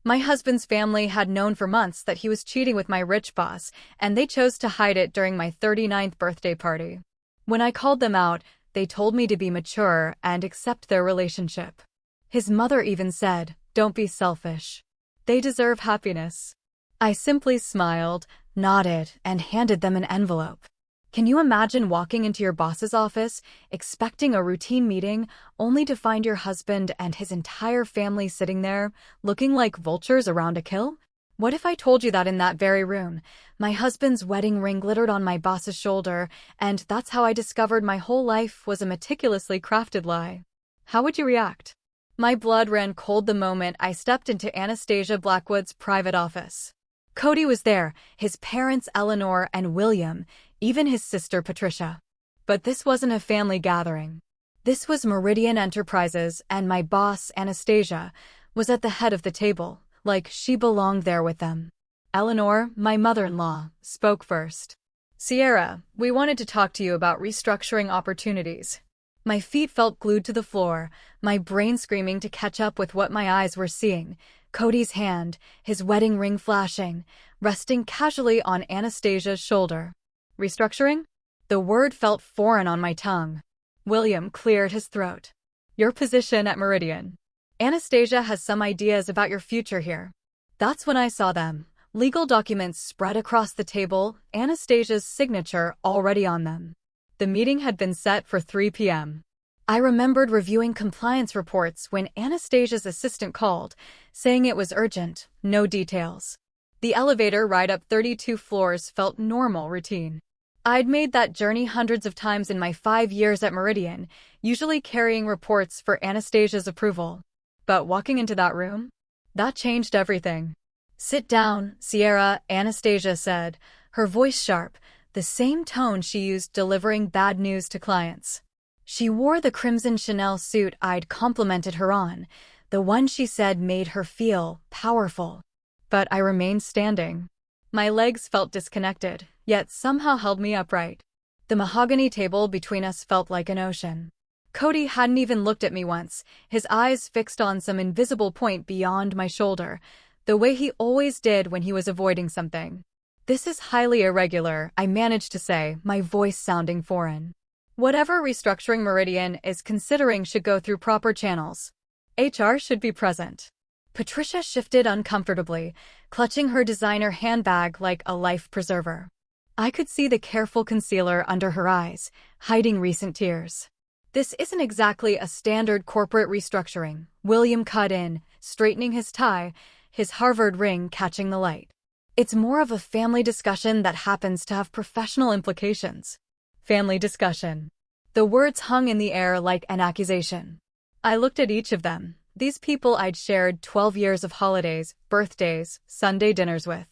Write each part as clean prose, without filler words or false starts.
My husband's family had known for months that he was cheating with my rich boss, and they chose to hide it during my 39th birthday party. When I called them out, they told me to be mature and accept their relationship. His mother even said, "Don't be selfish. They deserve happiness." I simply smiled, nodded, and handed them an envelope. Can you imagine walking into your boss's office, expecting a routine meeting, only to find your husband and his entire family sitting there, looking like vultures around a kill? What if I told you that in that very room, my husband's wedding ring glittered on my boss's shoulder, and that's how I discovered my whole life was a meticulously crafted lie? How would you react? My blood ran cold the moment I stepped into Anastasia Blackwood's private office. Cody was there, his parents Eleanor and William, even his sister Patricia. But this wasn't a family gathering. This was Meridian Enterprises, and my boss, Anastasia, was at the head of the table, like she belonged there with them. Eleanor, my mother-in-law, spoke first. "Sierra, we wanted to talk to you about restructuring opportunities." My feet felt glued to the floor, my brain screaming to catch up with what my eyes were seeing. Cody's hand, his wedding ring flashing, resting casually on Anastasia's shoulder. Restructuring? The word felt foreign on my tongue. William cleared his throat. "Your position at Meridian. Anastasia has some ideas about your future here." That's when I saw them. Legal documents spread across the table, Anastasia's signature already on them. The meeting had been set for 3 p.m. I remembered reviewing compliance reports when Anastasia's assistant called, saying it was urgent, no details. The elevator ride up 32 floors felt normal routine. I'd made that journey hundreds of times in my 5 years at Meridian, usually carrying reports for Anastasia's approval. But walking into that room? That changed everything. "Sit down, Sierra," Anastasia said, her voice sharp, the same tone she used delivering bad news to clients. She wore the crimson Chanel suit I'd complimented her on, the one she said made her feel powerful. But I remained standing. My legs felt disconnected, yet somehow held me upright. The mahogany table between us felt like an ocean. Cody hadn't even looked at me once, his eyes fixed on some invisible point beyond my shoulder, the way he always did when he was avoiding something. "This is highly irregular," I managed to say, my voice sounding foreign. "Whatever restructuring Meridian is considering should go through proper channels. HR should be present." Patricia shifted uncomfortably, clutching her designer handbag like a life preserver. I could see the careful concealer under her eyes, hiding recent tears. "This isn't exactly a standard corporate restructuring," William cut in, straightening his tie, his Harvard ring catching the light. "It's more of a family discussion that happens to have professional implications." Family discussion. The words hung in the air like an accusation. I looked at each of them, these people I'd shared 12 years of holidays, birthdays, Sunday dinners with.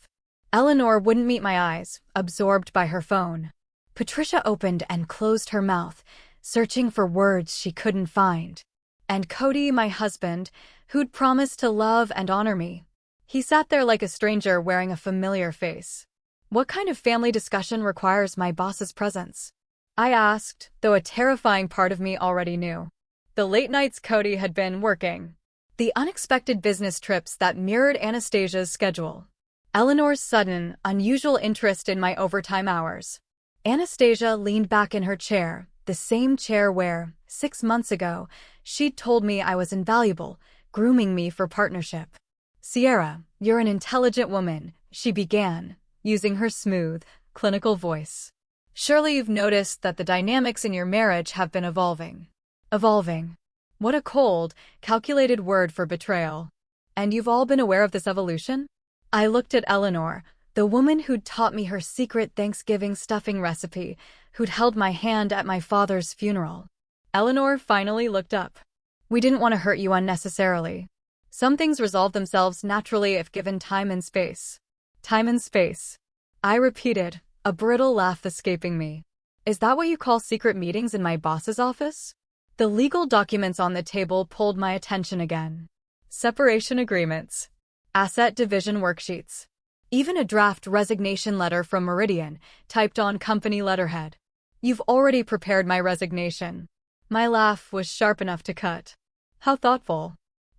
Eleanor wouldn't meet my eyes, absorbed by her phone. Patricia opened and closed her mouth, searching for words she couldn't find. And Cody, my husband, who'd promised to love and honor me. He sat there like a stranger wearing a familiar face. "What kind of family discussion requires my boss's presence?" I asked, though a terrifying part of me already knew. The late nights Cody had been working. The unexpected business trips that mirrored Anastasia's schedule. Eleanor's sudden, unusual interest in my overtime hours. Anastasia leaned back in her chair, the same chair where, 6 months ago, she'd told me I was invaluable, grooming me for partnership. "Sierra, you're an intelligent woman," she began, using her smooth, clinical voice. "Surely you've noticed that the dynamics in your marriage have been evolving." Evolving. What a cold, calculated word for betrayal. "And you've all been aware of this evolution?" I looked at Eleanor, the woman who'd taught me her secret Thanksgiving stuffing recipe, who'd held my hand at my father's funeral. Eleanor finally looked up. "We didn't want to hurt you unnecessarily. Some things resolve themselves naturally if given time and space." Time and space. I repeated, a brittle laugh escaping me. "Is that what you call secret meetings in my boss's office?" The legal documents on the table pulled my attention again. Separation agreements. Asset division worksheets. Even a draft resignation letter from Meridian, typed on company letterhead. "You've already prepared my resignation." My laugh was sharp enough to cut. "How thoughtful."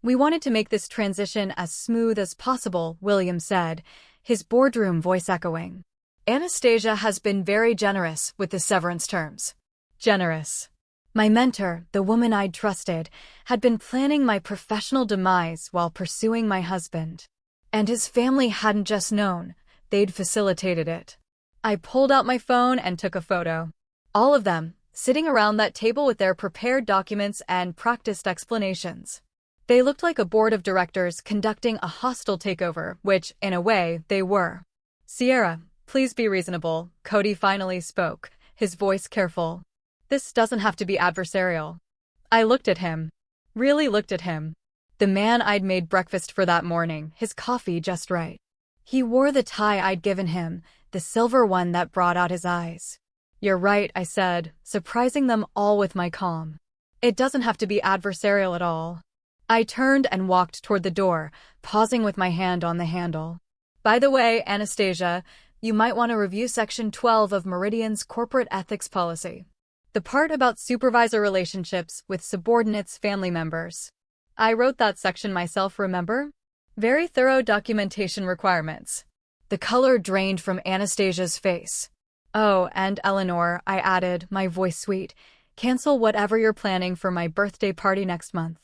We wanted to make this transition as smooth as possible, William said, his boardroom voice echoing. Anastasia has been very generous with the severance terms. Generous. My mentor, the woman I'd trusted, had been planning my professional demise while pursuing my husband. And his family hadn't just known, they'd facilitated it. I pulled out my phone and took a photo. All of them, sitting around that table with their prepared documents and practiced explanations. They looked like a board of directors conducting a hostile takeover, which, in a way, they were. Sierra, please be reasonable, Cody finally spoke, his voice careful. This doesn't have to be adversarial. I looked at him. Really looked at him. The man I'd made breakfast for that morning, his coffee just right. He wore the tie I'd given him, the silver one that brought out his eyes. You're right, I said, surprising them all with my calm. It doesn't have to be adversarial at all. I turned and walked toward the door, pausing with my hand on the handle. By the way, Anastasia, you might want to review Section 12 of Meridian's corporate ethics policy. The part about supervisor relationships with subordinates' family members. I wrote that section myself, remember? Very thorough documentation requirements. The color drained from Anastasia's face. Oh, and Eleanor, I added, my voice sweet, cancel whatever you're planning for my birthday party next month.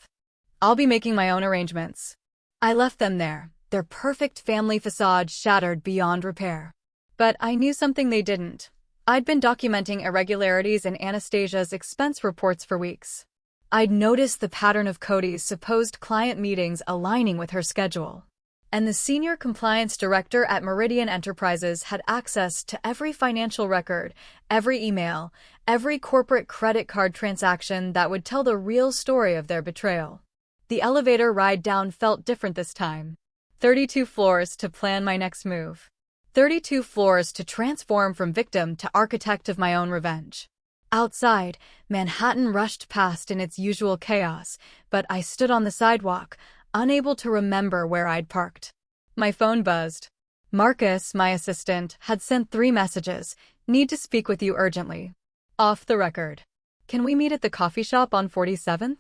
I'll be making my own arrangements. I left them there, their perfect family facade shattered beyond repair. But I knew something they didn't. I'd been documenting irregularities in Anastasia's expense reports for weeks. I'd noticed the pattern of Cody's supposed client meetings aligning with her schedule. And the senior compliance director at Meridian Enterprises had access to every financial record, every email, every corporate credit card transaction that would tell the real story of their betrayal. The elevator ride down felt different this time. 32 floors to plan my next move. 32 floors to transform from victim to architect of my own revenge. Outside, Manhattan rushed past in its usual chaos, but I stood on the sidewalk, unable to remember where I'd parked. My phone buzzed. Marcus, my assistant, had sent 3 messages. Need to speak with you urgently. Off the record. Can we meet at the coffee shop on 47th?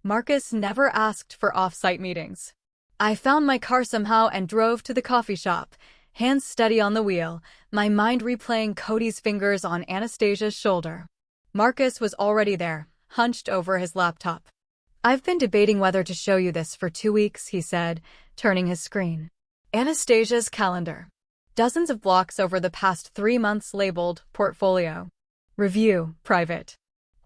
Marcus never asked for off-site meetings. I found my car somehow and drove to the coffee shop, hands steady on the wheel, my mind replaying Cody's fingers on Anastasia's shoulder. Marcus was already there, hunched over his laptop. I've been debating whether to show you this for 2 weeks, he said, turning his screen. Anastasia's calendar. Dozens of blocks over the past 3 months labeled Portfolio. Review, Private.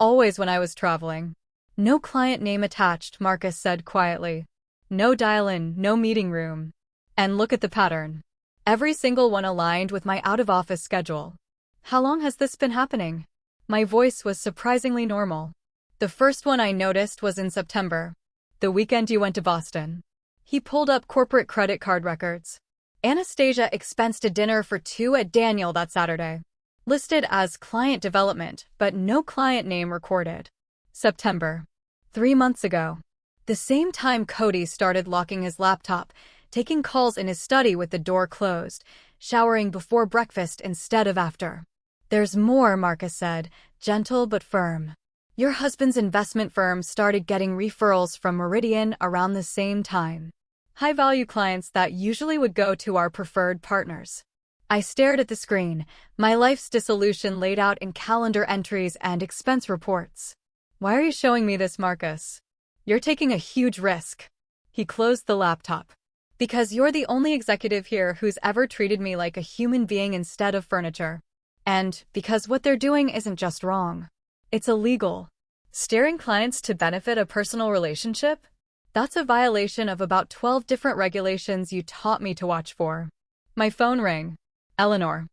Always when I was traveling. No client name attached, Marcus said quietly. No dial-in, no meeting room. And look at the pattern. Every single one aligned with my out-of-office schedule. How long has this been happening? My voice was surprisingly normal. The first one I noticed was in September. The weekend you went to Boston. He pulled up corporate credit card records. Anastasia expensed a dinner for 2 at Daniel that Saturday. Listed as client development, but no client name recorded. September. 3 months ago. The same time Cody started locking his laptop, taking calls in his study with the door closed, showering before breakfast instead of after. There's more, Marcus said, gentle but firm. Your husband's investment firm started getting referrals from Meridian around the same time. High-value clients that usually would go to our preferred partners. I stared at the screen, my life's dissolution laid out in calendar entries and expense reports. Why are you showing me this, Marcus? You're taking a huge risk. He closed the laptop. Because you're the only executive here who's ever treated me like a human being instead of furniture. And because what they're doing isn't just wrong. It's illegal. Steering clients to benefit a personal relationship? That's a violation of about 12 different regulations you taught me to watch for. My phone rang. Eleanor.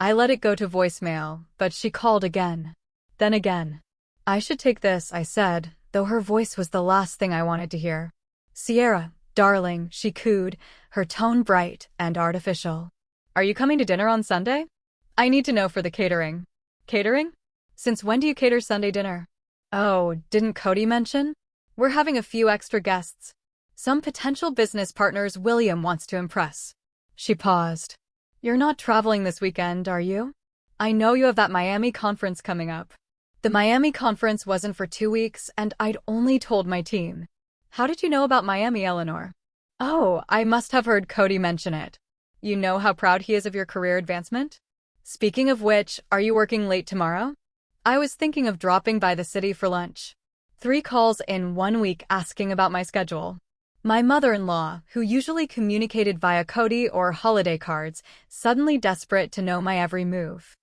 I let it go to voicemail, but she called again. Then again. I should take this, I said, though her voice was the last thing I wanted to hear. Sierra, darling, she cooed, her tone bright and artificial. Are you coming to dinner on Sunday? I need to know for the catering. Catering? Since when do you cater Sunday dinner? Oh, didn't Cody mention? We're having a few extra guests. Some potential business partners William wants to impress. She paused. You're not traveling this weekend, are you? I know you have that Miami conference coming up. The Miami conference wasn't for 2 weeks, and I'd only told my team. How did you know about Miami, Eleanor? Oh, I must have heard Cody mention it. You know how proud he is of your career advancement? Speaking of which, are you working late tomorrow? I was thinking of dropping by the city for lunch. 3 calls in 1 week asking about my schedule. My mother-in-law, who usually communicated via Cody or holiday cards, suddenly desperate to know my every move.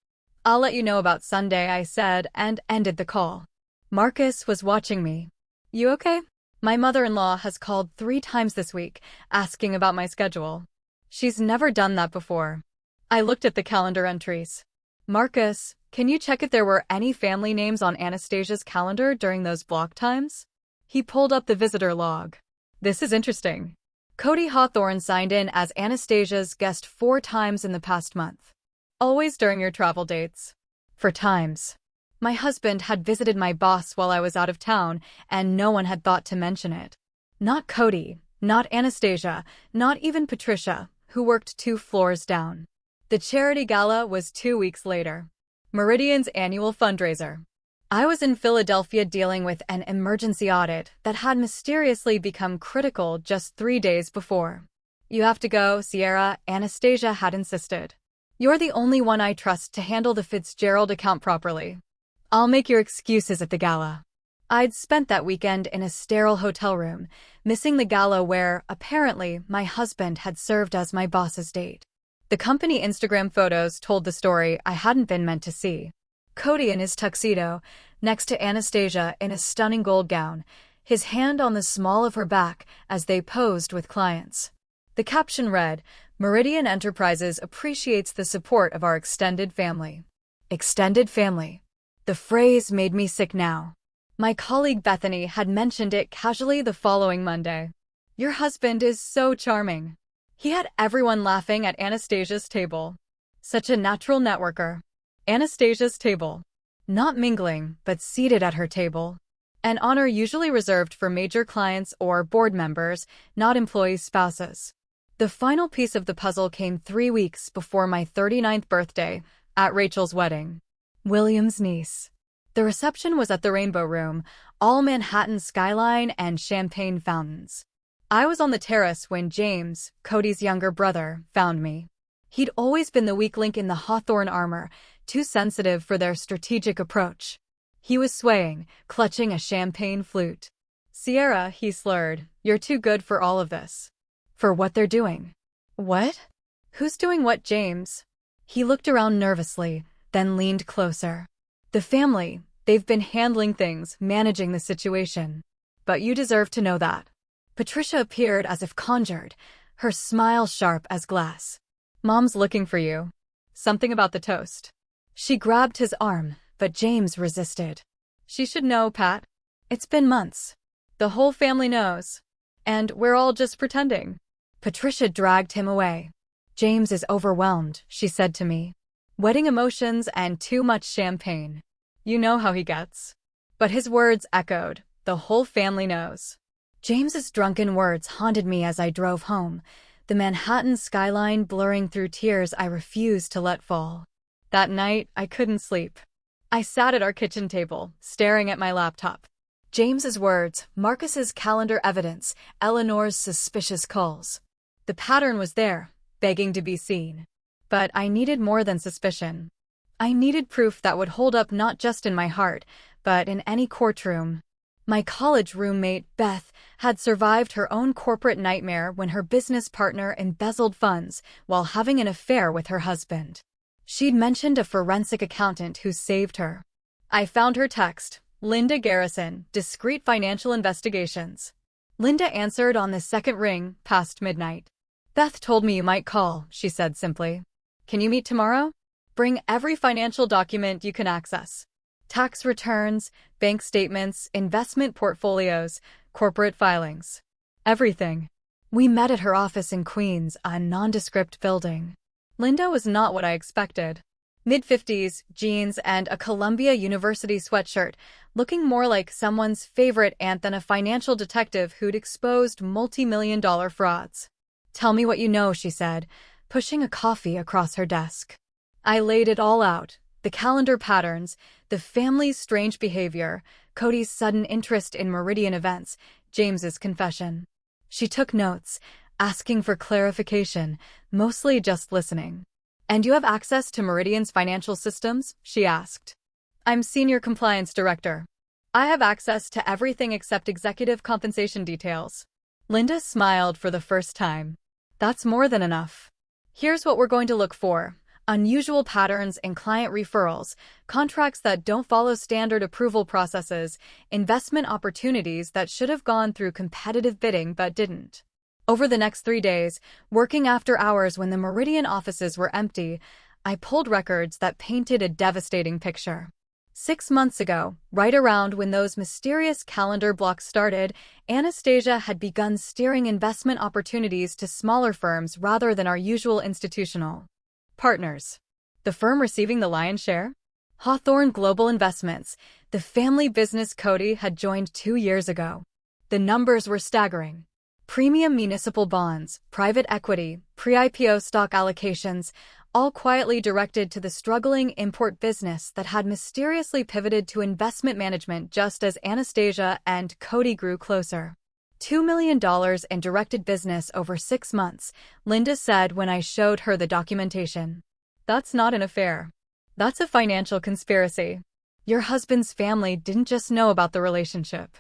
I'll let you know about Sunday, I said, and ended the call. Marcus was watching me. You okay? My mother-in-law has called 3 times this week, asking about my schedule. She's never done that before. I looked at the calendar entries. Marcus, can you check if there were any family names on Anastasia's calendar during those block times? He pulled up the visitor log. This is interesting. Cody Hawthorne signed in as Anastasia's guest 4 times in the past month. Always during your travel dates. For times. My husband had visited my boss while I was out of town, and no one had thought to mention it. Not Cody, not Anastasia, not even Patricia, who worked 2 floors down. The charity gala was 2 weeks later. Meridian's annual fundraiser. I was in Philadelphia dealing with an emergency audit that had mysteriously become critical just 3 days before. You have to go, Sierra, Anastasia had insisted. You're the only one I trust to handle the Fitzgerald account properly. I'll make your excuses at the gala. I'd spent that weekend in a sterile hotel room, missing the gala where, apparently, my husband had served as my boss's date. The company Instagram photos told the story I hadn't been meant to see. Cody in his tuxedo, next to Anastasia in a stunning gold gown, his hand on the small of her back as they posed with clients. The caption read, "Meridian Enterprises appreciates the support of our extended family." Extended family. The phrase made me sick now. My colleague Bethany had mentioned it casually the following Monday. Your husband is so charming. He had everyone laughing at Anastasia's table. Such a natural networker. Anastasia's table. Not mingling, but seated at her table. An honor usually reserved for major clients or board members, not employees' spouses. The final piece of the puzzle came 3 weeks before my 39th birthday, at Rachel's wedding. William's niece. The reception was at the Rainbow Room, all Manhattan skyline and champagne fountains. I was on the terrace when James, Cody's younger brother, found me. He'd always been the weak link in the Hawthorne armor, too sensitive for their strategic approach. He was swaying, clutching a champagne flute. Sierra, he slurred, you're too good for all of this. For what they're doing. What? Who's doing what, James? He looked around nervously, then leaned closer. The family, they've been handling things, managing the situation. But you deserve to know that. Patricia appeared as if conjured, her smile sharp as glass. Mom's looking for you. Something about the toast. She grabbed his arm, but James resisted. She should know, Pat. It's been months. The whole family knows. And we're all just pretending. Patricia dragged him away. James is overwhelmed, she said to me. Wedding emotions and too much champagne. You know how he gets. But his words echoed. The whole family knows. James's drunken words haunted me as I drove home, the Manhattan skyline blurring through tears I refused to let fall. That night, I couldn't sleep. I sat at our kitchen table, staring at my laptop. James's words, Marcus's calendar evidence, Eleanor's suspicious calls. The pattern was there, begging to be seen. But I needed more than suspicion. I needed proof that would hold up not just in my heart, but in any courtroom. My college roommate, Beth, had survived her own corporate nightmare when her business partner embezzled funds while having an affair with her husband. She'd mentioned a forensic accountant who saved her. I found her text, Linda Garrison, Discreet Financial Investigations. Linda answered on the second ring, past midnight. Beth told me you might call, she said simply. Can you meet tomorrow? Bring every financial document you can access. Tax returns, bank statements, investment portfolios, corporate filings. Everything. We met at her office in Queens, a nondescript building. Linda was not what I expected. Mid-50s, jeans, and a Columbia University sweatshirt, looking more like someone's favorite aunt than a financial detective who'd exposed multi-million-dollar frauds. Tell me what you know, she said, pushing a coffee across her desk. I laid it all out. The calendar patterns, the family's strange behavior, Cody's sudden interest in Meridian events, James's confession. She took notes, asking for clarification, mostly just listening. "And you have access to Meridian's financial systems?" she asked. "I'm Senior Compliance Director. I have access to everything except executive compensation details." Linda smiled for the first time. "That's more than enough. Here's what we're going to look for: unusual patterns in client referrals, contracts that don't follow standard approval processes, investment opportunities that should have gone through competitive bidding but didn't." Over the next 3 days, working after hours when the Meridian offices were empty, I pulled records that painted a devastating picture. 6 months ago, right around when those mysterious calendar blocks started, Anastasia had begun steering investment opportunities to smaller firms rather than our usual institutional partners. The firm receiving the lion's share? Hawthorne Global Investments, the family business Cody had joined 2 years ago. The numbers were staggering. Premium municipal bonds, private equity, pre-IPO stock allocations, all quietly directed to the struggling import business that had mysteriously pivoted to investment management just as Anastasia and Cody grew closer. $2 million in directed business over 6 months, Linda said when I showed her the documentation. "That's not an affair. That's a financial conspiracy. Your husband's family didn't just know about the relationship.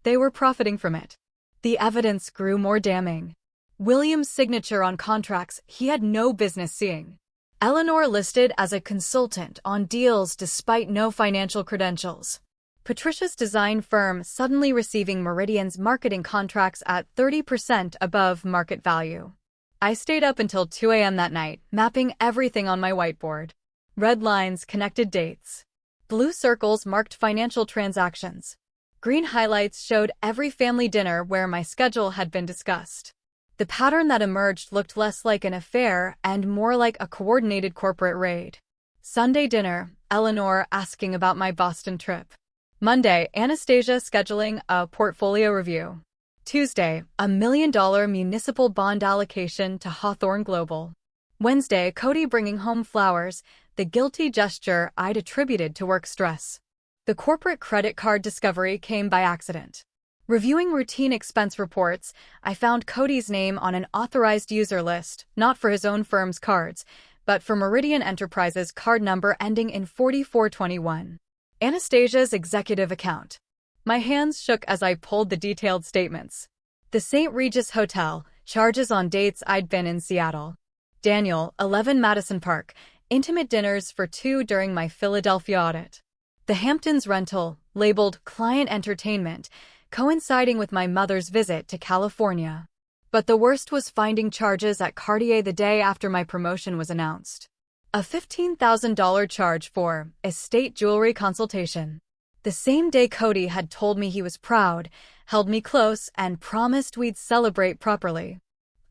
They were profiting from it." The evidence grew more damning. William's signature on contracts he had no business seeing. Eleanor listed as a consultant on deals despite no financial credentials. Patricia's design firm suddenly receiving Meridian's marketing contracts at 30% above market value. I stayed up until 2 a.m. that night, mapping everything on my whiteboard. Red lines connected dates. Blue circles marked financial transactions. Green highlights showed every family dinner where my schedule had been discussed. The pattern that emerged looked less like an affair and more like a coordinated corporate raid. Sunday dinner, Eleanor asking about my Boston trip. Monday, Anastasia scheduling a portfolio review. Tuesday, $1 million municipal bond allocation to Hawthorne Global. Wednesday, Cody bringing home flowers, the guilty gesture I'd attributed to work stress. The corporate credit card discovery came by accident. Reviewing routine expense reports, I found Cody's name on an authorized user list, not for his own firm's cards, but for Meridian Enterprises card number ending in 4421. Anastasia's executive account. My hands shook as I pulled the detailed statements. The St. Regis Hotel, charges on dates I'd been in Seattle. Daniel, 11 Madison Park, intimate dinners for 2 during my Philadelphia audit. The Hamptons rental, labeled Client Entertainment, coinciding with my mother's visit to California. But the worst was finding charges at Cartier the day after my promotion was announced. A $15,000 charge for estate jewelry consultation. The same day Cody had told me he was proud, held me close, and promised we'd celebrate properly.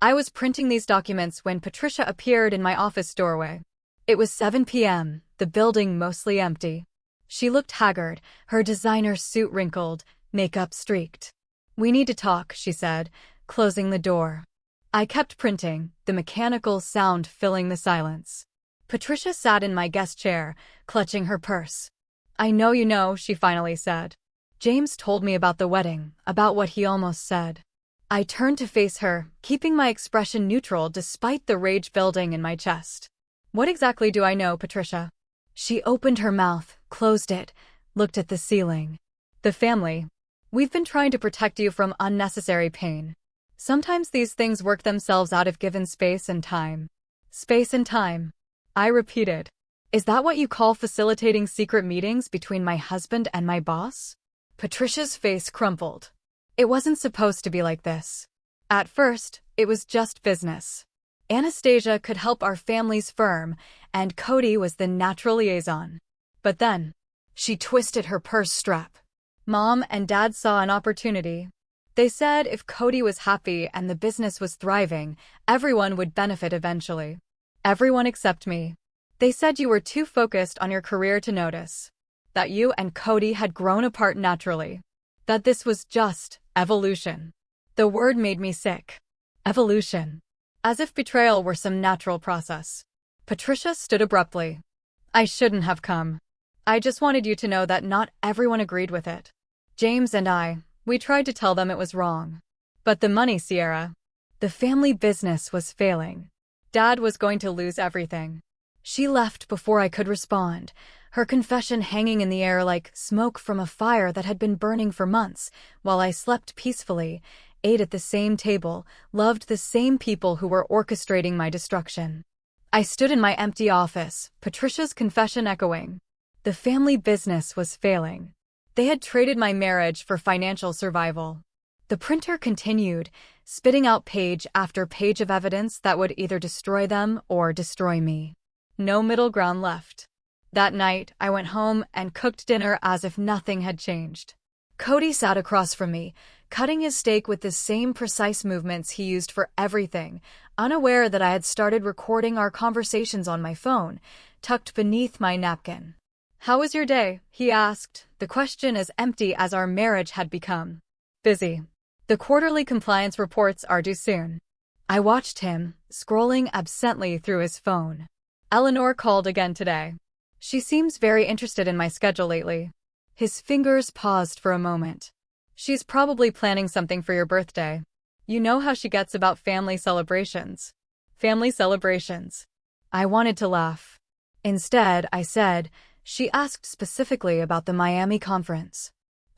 I was printing these documents when Patricia appeared in my office doorway. It was 7 p.m., the building mostly empty. She looked haggard, her designer suit wrinkled, makeup streaked. "We need to talk," she said, closing the door. I kept printing, the mechanical sound filling the silence. Patricia sat in my guest chair, clutching her purse. "I know you know," she finally said. "James told me about the wedding, about what he almost said." I turned to face her, keeping my expression neutral despite the rage building in my chest. "What exactly do I know, Patricia?" She opened her mouth, closed it, looked at the ceiling. "The family. We've been trying to protect you from unnecessary pain. Sometimes these things work themselves out if given space and time." "Space and time," I repeated. "Is that what you call facilitating secret meetings between my husband and my boss?" Patricia's face crumpled. It wasn't supposed to be like this. At first, it was just business. Anastasia could help our family's firm, and Cody was the natural liaison. But then, she twisted her purse strap. Mom and Dad saw an opportunity. They said if Cody was happy and the business was thriving, everyone would benefit eventually. Everyone except me. They said you were too focused on your career to notice. That you and Cody had grown apart naturally. That this was just evolution. The word made me sick. Evolution. As if betrayal were some natural process. Patricia stood abruptly. "I shouldn't have come. I just wanted you to know that not everyone agreed with it. James and I, We tried to tell them it was wrong. But the money, Sierra. The family business was failing. Dad was going to lose everything. She left before I could respond, her confession hanging in the air like smoke from a fire that had been burning for months, while I slept peacefully, ate at the same table, loved the same people who were orchestrating my destruction. I stood in my empty office, Patricia's confession echoing. The family business was failing. They had traded my marriage for financial survival. The printer continued, spitting out page after page of evidence that would either destroy them or destroy me. No middle ground left. That night, I went home and cooked dinner as if nothing had changed. Cody sat across from me, cutting his steak with the same precise movements he used for everything, unaware that I had started recording our conversations on my phone, tucked beneath my napkin. "How was your day?" he asked, the question as empty as our marriage had become. "Busy. The quarterly compliance reports are due soon." I watched him, scrolling absently through his phone. "Eleanor called again today. She seems very interested in my schedule lately." His fingers paused for a moment. "She's probably planning something for your birthday. You know how she gets about family celebrations." Family celebrations. I wanted to laugh. Instead, I said, "She asked specifically about the Miami conference."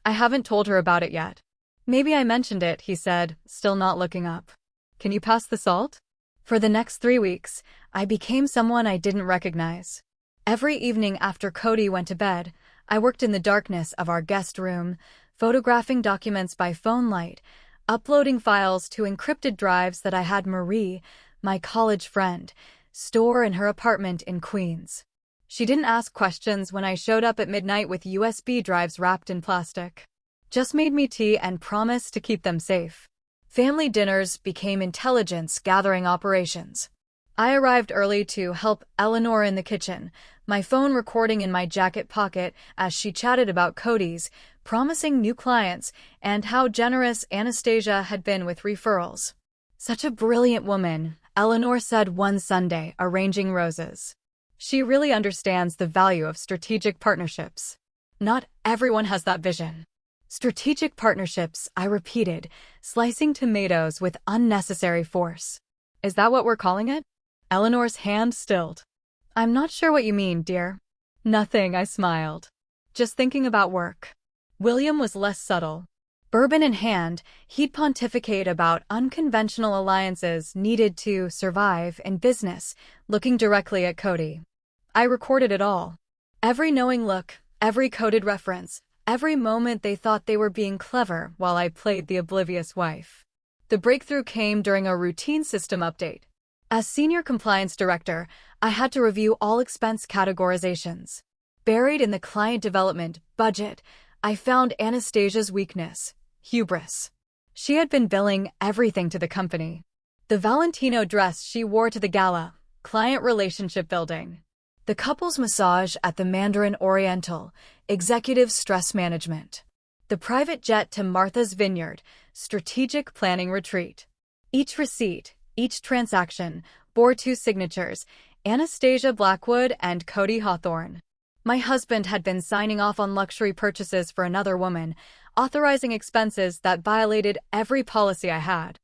"I haven't told her about it yet." "Maybe I mentioned it," he said, still not looking up. "Can you pass the salt?" For the next 3 weeks, I became someone I didn't recognize. Every evening after Cody went to bed, I worked in the darkness of our guest room, photographing documents by phone light, uploading files to encrypted drives that I had Marie, my college friend, store in her apartment in Queens. She didn't ask questions when I showed up at midnight with USB drives wrapped in plastic. Just made me tea and promised to keep them safe. Family dinners became intelligence-gathering operations. I arrived early to help Eleanor in the kitchen, my phone recording in my jacket pocket as she chatted about Cody's, promising new clients, and how generous Anastasia had been with referrals. "Such a brilliant woman," Eleanor said one Sunday, arranging roses. "She really understands the value of strategic partnerships. Not everyone has that vision." Strategic partnerships, I repeated, slicing tomatoes with unnecessary force. "Is that what we're calling it?" Eleanor's hand stilled. "I'm not sure what you mean, dear." "Nothing," I smiled. "Just thinking about work." William was less subtle. Bourbon in hand, he'd pontificate about unconventional alliances needed to survive in business, looking directly at Cody. I recorded it all. Every knowing look, every coded reference, every moment they thought they were being clever while I played the oblivious wife. The breakthrough came during a routine system update. As senior compliance director, I had to review all expense categorizations. Buried in the client development budget, I found Anastasia's weakness: hubris. She had been billing everything to the company. The Valentino dress she wore to the gala, client relationship building. The couple's massage at the Mandarin Oriental, executive stress management. The private jet to Martha's Vineyard, strategic planning retreat. Each receipt, each transaction, bore 2 signatures, Anastasia Blackwood and Cody Hawthorne. My husband had been signing off on luxury purchases for another woman, authorizing expenses that violated every policy I had.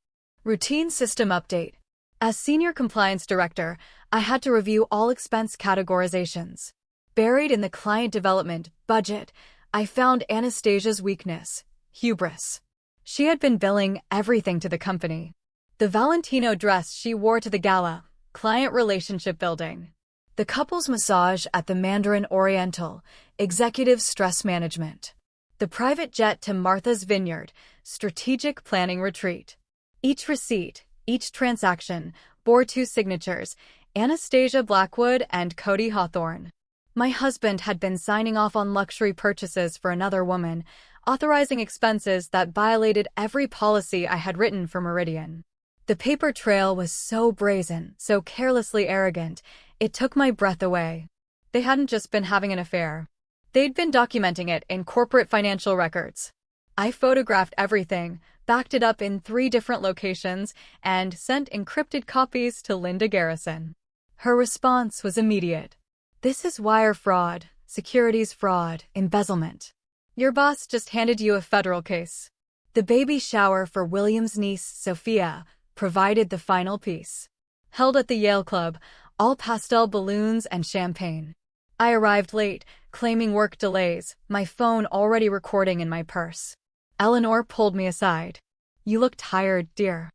Routine system update. As senior compliance director, I had to review all expense categorizations. Buried in the client development budget, I found Anastasia's weakness: hubris. She had been billing everything to the company. The Valentino dress she wore to the gala, client relationship building. The couple's massage at the Mandarin Oriental, executive stress management. The private jet to Martha's Vineyard, strategic planning retreat. Each receipt, each transaction, bore 2 signatures, Anastasia Blackwood and Cody Hawthorne. My husband had been signing off on luxury purchases for another woman, authorizing expenses that violated every policy I had written for Meridian. The paper trail was so brazen, so carelessly arrogant, it took my breath away. They hadn't just been having an affair. They'd been documenting it in corporate financial records. I photographed everything, backed it up in 3 different locations, and sent encrypted copies to Linda Garrison. Her response was immediate. "This is wire fraud, securities fraud, embezzlement. Your boss just handed you a federal case." The baby shower for William's niece, Sophia, provided the final piece. Held at the Yale Club, all pastel balloons and champagne. I arrived late, claiming work delays, my phone already recording in my purse. Eleanor pulled me aside. "You look tired, dear.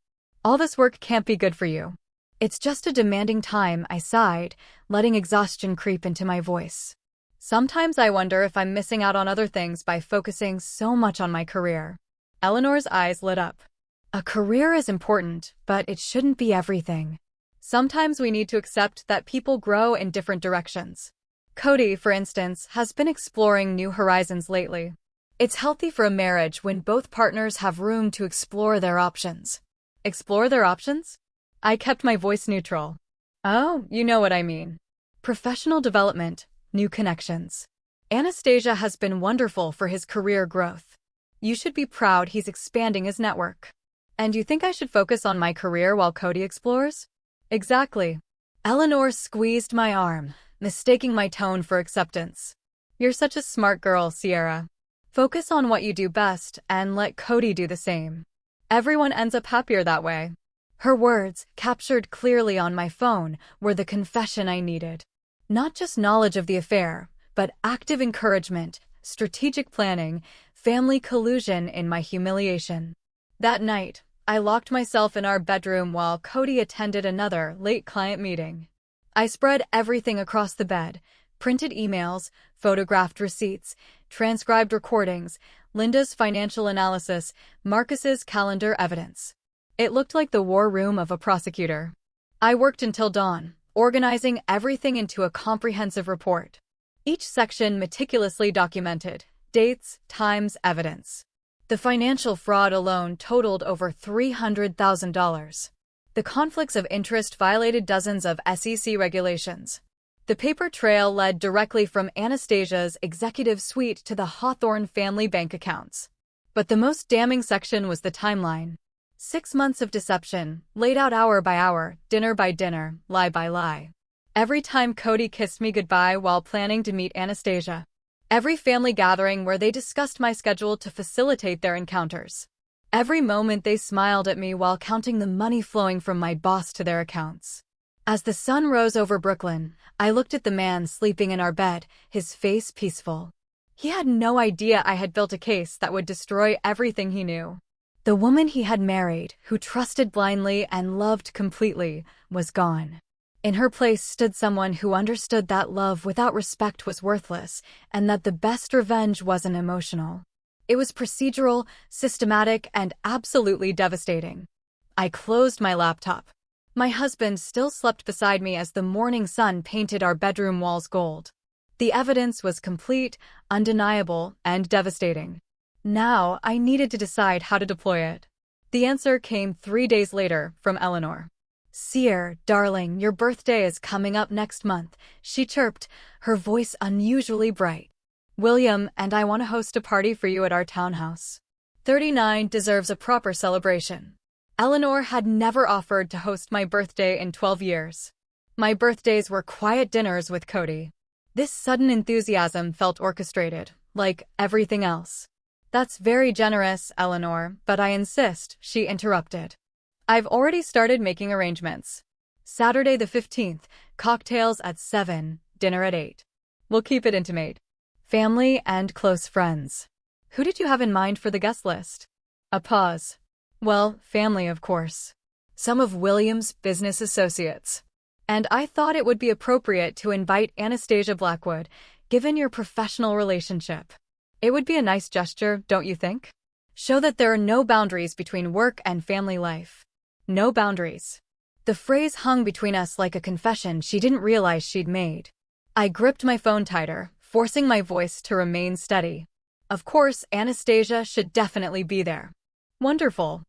All this work can't be good for you." "It's just a demanding time," I sighed, letting exhaustion creep into my voice. "Sometimes I wonder if I'm missing out on other things by focusing so much on my career." Eleanor's eyes lit up. "A career is important, but it shouldn't be everything. Sometimes we need to accept that people grow in different directions. Cody, for instance, has been exploring new horizons lately. It's healthy for a marriage when both partners have room to explore their options." Explore their options? I kept my voice neutral. "Oh, you know what I mean. Professional development, new connections. Anastasia has been wonderful for his career growth. You should be proud he's expanding his network. And you think I should focus on my career while Cody explores?" "Exactly." Eleanor squeezed my arm, mistaking my tone for acceptance. "You're such a smart girl, Sierra. Focus on what you do best and let Cody do the same. Everyone ends up happier that way." Her words, captured clearly on my phone, were the confession I needed. Not just knowledge of the affair, but active encouragement, strategic planning, family collusion in my humiliation. That night, I locked myself in our bedroom while Cody attended another late client meeting. I spread everything across the bed: printed emails, photographed receipts, transcribed recordings, Linda's financial analysis, Marcus's calendar evidence. It looked like the war room of a prosecutor. I worked until dawn, organizing everything into a comprehensive report. Each section meticulously documented: dates, times, evidence. The financial fraud alone totaled over $300,000. The conflicts of interest violated dozens of SEC regulations. The paper trail led directly from Anastasia's executive suite to the Hawthorne family bank accounts. But the most damning section was the timeline. 6 months of deception, laid out hour by hour, dinner by dinner, lie by lie. Every time Cody kissed me goodbye while planning to meet Anastasia. Every family gathering where they discussed my schedule to facilitate their encounters. Every moment they smiled at me while counting the money flowing from my boss to their accounts. As the sun rose over Brooklyn, I looked at the man sleeping in our bed, his face peaceful. He had no idea I had built a case that would destroy everything he knew. The woman he had married, who trusted blindly and loved completely, was gone. In her place stood someone who understood that love without respect was worthless, and that the best revenge wasn't emotional. It was procedural, systematic, and absolutely devastating. I closed my laptop. My husband still slept beside me as the morning sun painted our bedroom walls gold. The evidence was complete, undeniable, and devastating. Now, I needed to decide how to deploy it. The answer came 3 days later from Eleanor. "Seer, darling, your birthday is coming up next month," she chirped, her voice unusually bright. "William and I want to host a party for you at our townhouse. 39 deserves a proper celebration." Eleanor had never offered to host my birthday in 12 years. My birthdays were quiet dinners with Cody. This sudden enthusiasm felt orchestrated, like everything else. "That's very generous, Eleanor, but I insist," she interrupted. "I've already started making arrangements. Saturday the 15th, cocktails at 7, dinner at 8. We'll keep it intimate. Family and close friends." "Who did you have in mind for the guest list?" A pause. "Well, family, of course. Some of William's business associates. And I thought it would be appropriate to invite Anastasia Blackwood, given your professional relationship. It would be a nice gesture, don't you think? Show that there are no boundaries between work and family life." No boundaries. The phrase hung between us like a confession she didn't realize she'd made. I gripped my phone tighter, forcing my voice to remain steady. "Of course, Anastasia should definitely be there." "Wonderful.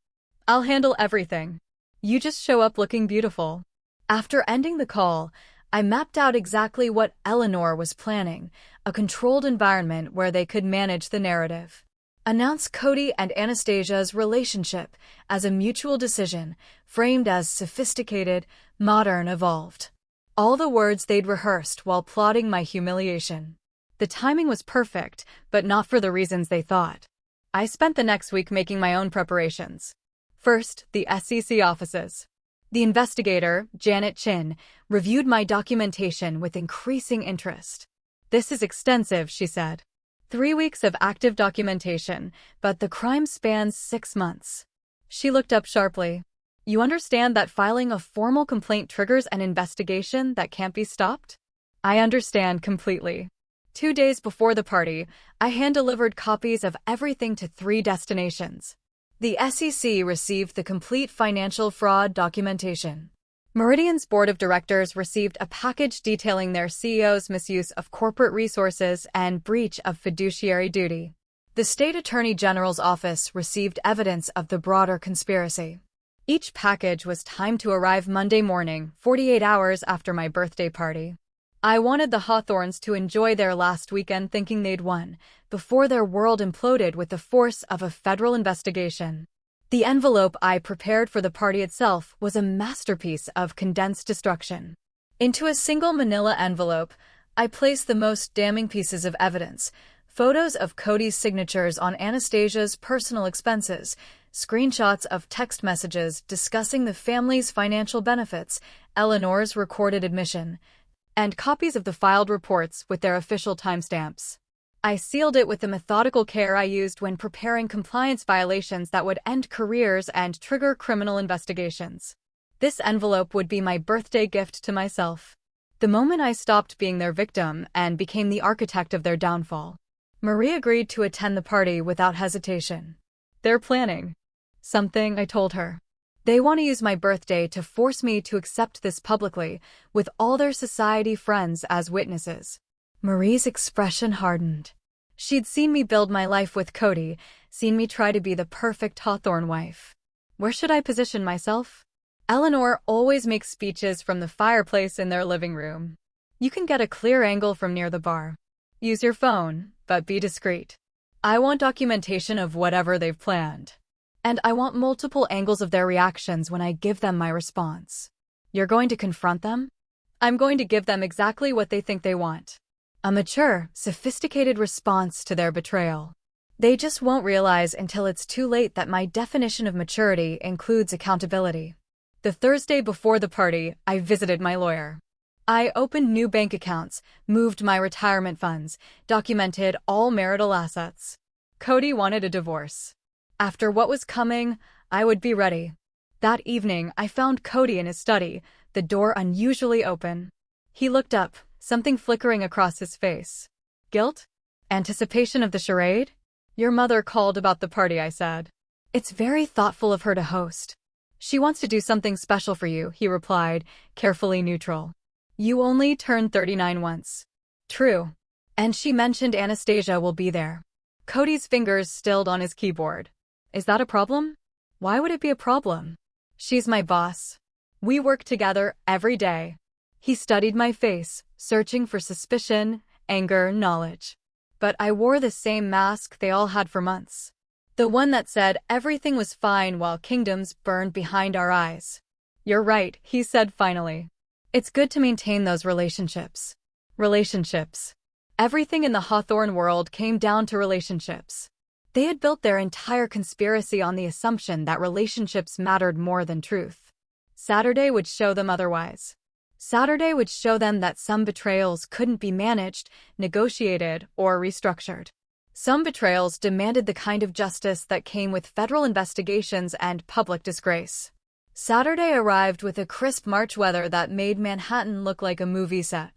I'll handle everything. You just show up looking beautiful." After ending the call, I mapped out exactly what Eleanor was planning, a controlled environment where they could manage the narrative. Announce Cody and Anastasia's relationship as a mutual decision, framed as sophisticated, modern, evolved. All the words they'd rehearsed while plotting my humiliation. The timing was perfect, but not for the reasons they thought. I spent the next week making my own preparations. First, the SEC offices. The investigator, Janet Chin, reviewed my documentation with increasing interest. "This is extensive," she said. 3 weeks of active documentation, but the crime spans 6 months. She looked up sharply. "You understand that filing a formal complaint triggers an investigation that can't be stopped?" "I understand completely." 2 days before the party, I hand-delivered copies of everything to 3 destinations. The SEC received the complete financial fraud documentation. Meridian's board of directors received a package detailing their CEO's misuse of corporate resources and breach of fiduciary duty. The state attorney general's office received evidence of the broader conspiracy. Each package was timed to arrive Monday morning, 48 hours after my birthday party. I wanted the Hawthorns to enjoy their last weekend thinking they'd won, before their world imploded with the force of a federal investigation. The envelope I prepared for the party itself was a masterpiece of condensed destruction. Into a single manila envelope, I placed the most damning pieces of evidence: photos of Cody's signatures on Anastasia's personal expenses, screenshots of text messages discussing the family's financial benefits, Eleanor's recorded admission, and copies of the filed reports with their official timestamps. I sealed it with the methodical care I used when preparing compliance violations that would end careers and trigger criminal investigations. This envelope would be my birthday gift to myself. The moment I stopped being their victim and became the architect of their downfall. Marie agreed to attend the party without hesitation. "They're planning something," I told her. "They want to use my birthday to force me to accept this publicly, with all their society friends as witnesses." Marie's expression hardened. She'd seen me build my life with Cody, seen me try to be the perfect Hawthorne wife. Where should I position myself? Eleanor always makes speeches from the fireplace in their living room. You can get a clear angle from near the bar. Use your phone, but be discreet. I want documentation of whatever they've planned. And I want multiple angles of their reactions when I give them my response. You're going to confront them? I'm going to give them exactly what they think they want. A mature, sophisticated response to their betrayal. They just won't realize until it's too late that my definition of maturity includes accountability. The Thursday before the party, I visited my lawyer. I opened new bank accounts, moved my retirement funds, documented all marital assets. Cody wanted a divorce. After what was coming, I would be ready. That evening, I found Cody in his study, the door unusually open. He looked up, something flickering across his face. Guilt? Anticipation of the charade? "Your mother called about the party," I said. "It's very thoughtful of her to host. She wants to do something special for you," he replied, carefully neutral. "You only turned 39 once." "True. And she mentioned Anastasia will be there." Cody's fingers stilled on his keyboard. "Is that a problem?" "Why would it be a problem? She's my boss. We work together every day." He studied my face, searching for suspicion, anger, knowledge. But I wore the same mask they all had for months. The one that said everything was fine while kingdoms burned behind our eyes. "You're right," he said finally. "It's good to maintain those relationships." Relationships. Everything in the Hawthorne world came down to relationships. They had built their entire conspiracy on the assumption that relationships mattered more than truth. Saturday would show them otherwise. Saturday would show them that some betrayals couldn't be managed, negotiated, or restructured. Some betrayals demanded the kind of justice that came with federal investigations and public disgrace. Saturday arrived with a crisp March weather that made Manhattan look like a movie set.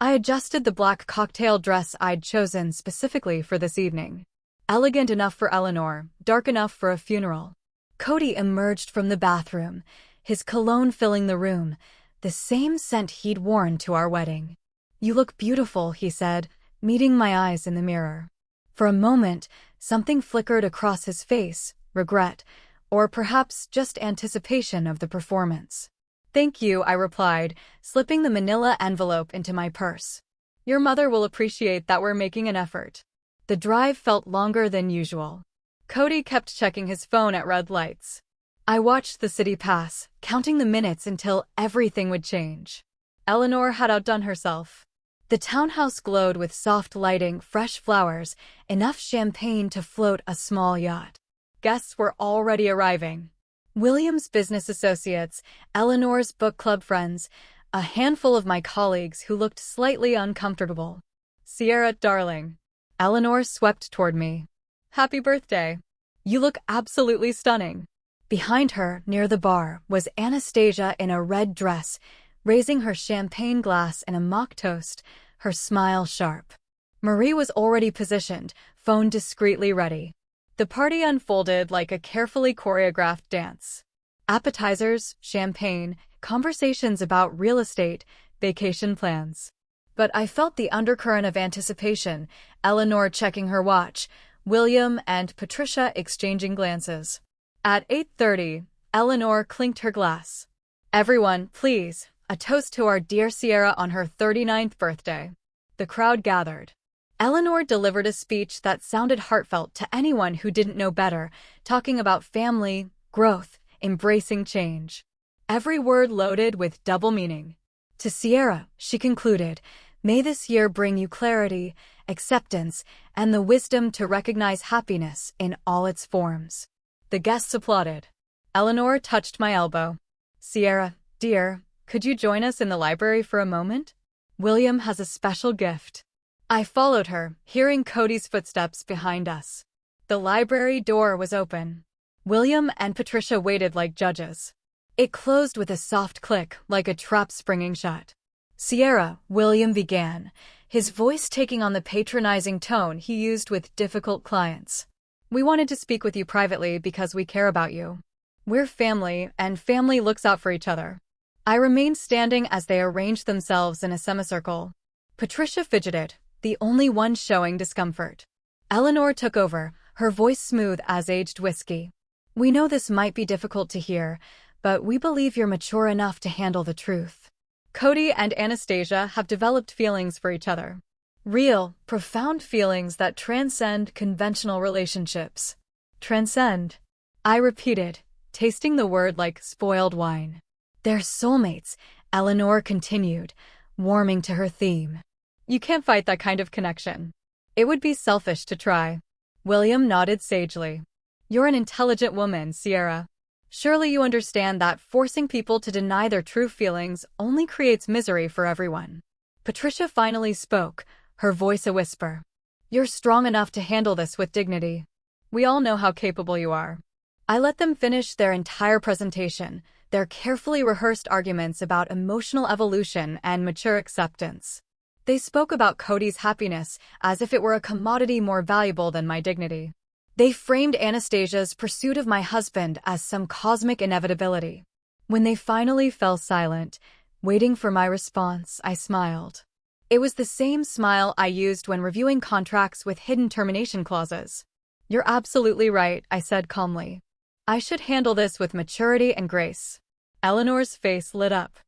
I adjusted the black cocktail dress I'd chosen specifically for this evening. Elegant enough for Eleanor, dark enough for a funeral. Cody emerged from the bathroom, his cologne filling the room, the same scent he'd worn to our wedding. "You look beautiful," he said, meeting my eyes in the mirror. For a moment, something flickered across his face, regret, or perhaps just anticipation of the performance. "Thank you," I replied, slipping the manila envelope into my purse. "Your mother will appreciate that we're making an effort." The drive felt longer than usual. Cody kept checking his phone at red lights. I watched the city pass, counting the minutes until everything would change. Eleanor had outdone herself. The townhouse glowed with soft lighting, fresh flowers, enough champagne to float a small yacht. Guests were already arriving. William's business associates, Eleanor's book club friends, a handful of my colleagues who looked slightly uncomfortable. "Sierra, darling." Eleanor swept toward me. "Happy birthday. You look absolutely stunning." Behind her, near the bar, was Anastasia in a red dress, raising her champagne glass in a mock toast, her smile sharp. Marie was already positioned, phone discreetly ready. The party unfolded like a carefully choreographed dance. Appetizers, champagne, conversations about real estate, vacation plans. But I felt the undercurrent of anticipation, Eleanor checking her watch, William and Patricia exchanging glances. At 8:30, Eleanor clinked her glass. "Everyone, please, a toast to our dear Sierra on her 39th birthday." The crowd gathered. Eleanor delivered a speech that sounded heartfelt to anyone who didn't know better, talking about family, growth, embracing change. Every word loaded with double meaning. "To Sierra," she concluded, "may this year bring you clarity, acceptance, and the wisdom to recognize happiness in all its forms." The guests applauded. Eleanor touched my elbow. "Sierra, dear, could you join us in the library for a moment? William has a special gift." I followed her, hearing Cody's footsteps behind us. The library door was open. William and Patricia waited like judges. It closed with a soft click, like a trap springing shut. "Sierra," William began, his voice taking on the patronizing tone he used with difficult clients. "We wanted to speak with you privately because we care about you. We're family, and family looks out for each other." I remained standing as they arranged themselves in a semicircle. Patricia fidgeted, the only one showing discomfort. Eleanor took over, her voice smooth as aged whiskey. "We know this might be difficult to hear, but we believe you're mature enough to handle the truth. Cody and Anastasia have developed feelings for each other. Real, profound feelings that transcend conventional relationships." "Transcend," I repeated, tasting the word like spoiled wine. "They're soulmates," Eleanor continued, warming to her theme. "You can't fight that kind of connection. It would be selfish to try." William nodded sagely. "You're an intelligent woman, Sierra. Surely you understand that forcing people to deny their true feelings only creates misery for everyone." Patricia finally spoke, her voice a whisper. "You're strong enough to handle this with dignity. We all know how capable you are." I let them finish their entire presentation, their carefully rehearsed arguments about emotional evolution and mature acceptance. They spoke about Cody's happiness as if it were a commodity more valuable than my dignity. They framed Anastasia's pursuit of my husband as some cosmic inevitability. When they finally fell silent, waiting for my response, I smiled. It was the same smile I used when reviewing contracts with hidden termination clauses. "You're absolutely right," I said calmly. "I should handle this with maturity and grace." Eleanor's face lit up.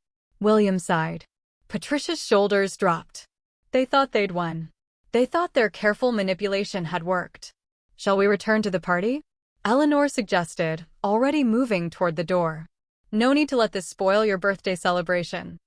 William sighed. Patricia's shoulders dropped. They thought they'd won. They thought their careful manipulation had worked. "Shall we return to the party?" Eleanor suggested, already moving toward the door. "No need to let this spoil your birthday celebration."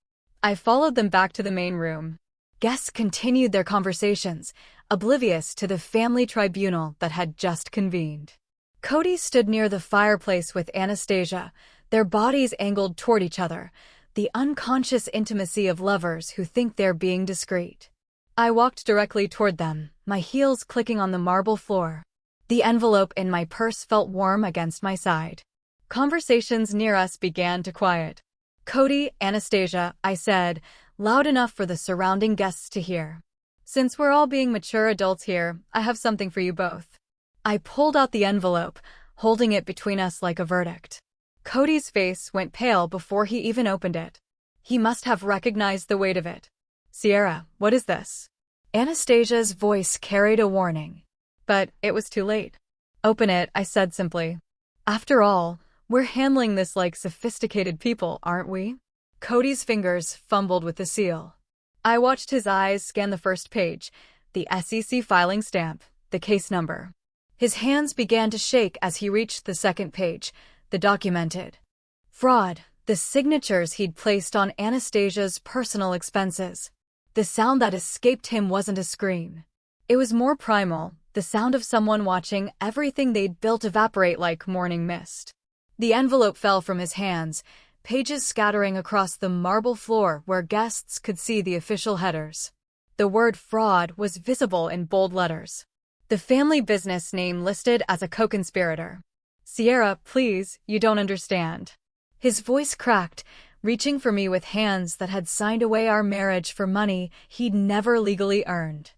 I followed them back to the main room. Guests continued their conversations, oblivious to the family tribunal that had just convened. Cody stood near the fireplace with Anastasia, their bodies angled toward each other, the unconscious intimacy of lovers who think they're being discreet. I walked directly toward them, my heels clicking on the marble floor. The envelope in my purse felt warm against my side. Conversations near us began to quiet. "Cody, Anastasia," I said, loud enough for the surrounding guests to hear. "Since we're all being mature adults here, I have something for you both." I pulled out the envelope, holding it between us like a verdict. Cody's face went pale before he even opened it. He must have recognized the weight of it. "Sierra, what is this?" Anastasia's voice carried a warning. But it was too late. "Open it," I said simply. "After all, we're handling this like sophisticated people, aren't we?" Cody's fingers fumbled with the seal. I watched his eyes scan the first page, the SEC filing stamp, the case number. His hands began to shake as he reached the second page, the documented fraud, the signatures he'd placed on Anastasia's personal expenses. The sound that escaped him wasn't a scream. It was more primal, the sound of someone watching everything they'd built evaporate like morning mist. The envelope fell from his hands, pages scattering across the marble floor where guests could see the official headers. The word fraud was visible in bold letters. The family business name listed as a co-conspirator. Sierra, please, you don't understand. His voice cracked, reaching for me with hands that had signed away our marriage for money he'd never legally earned.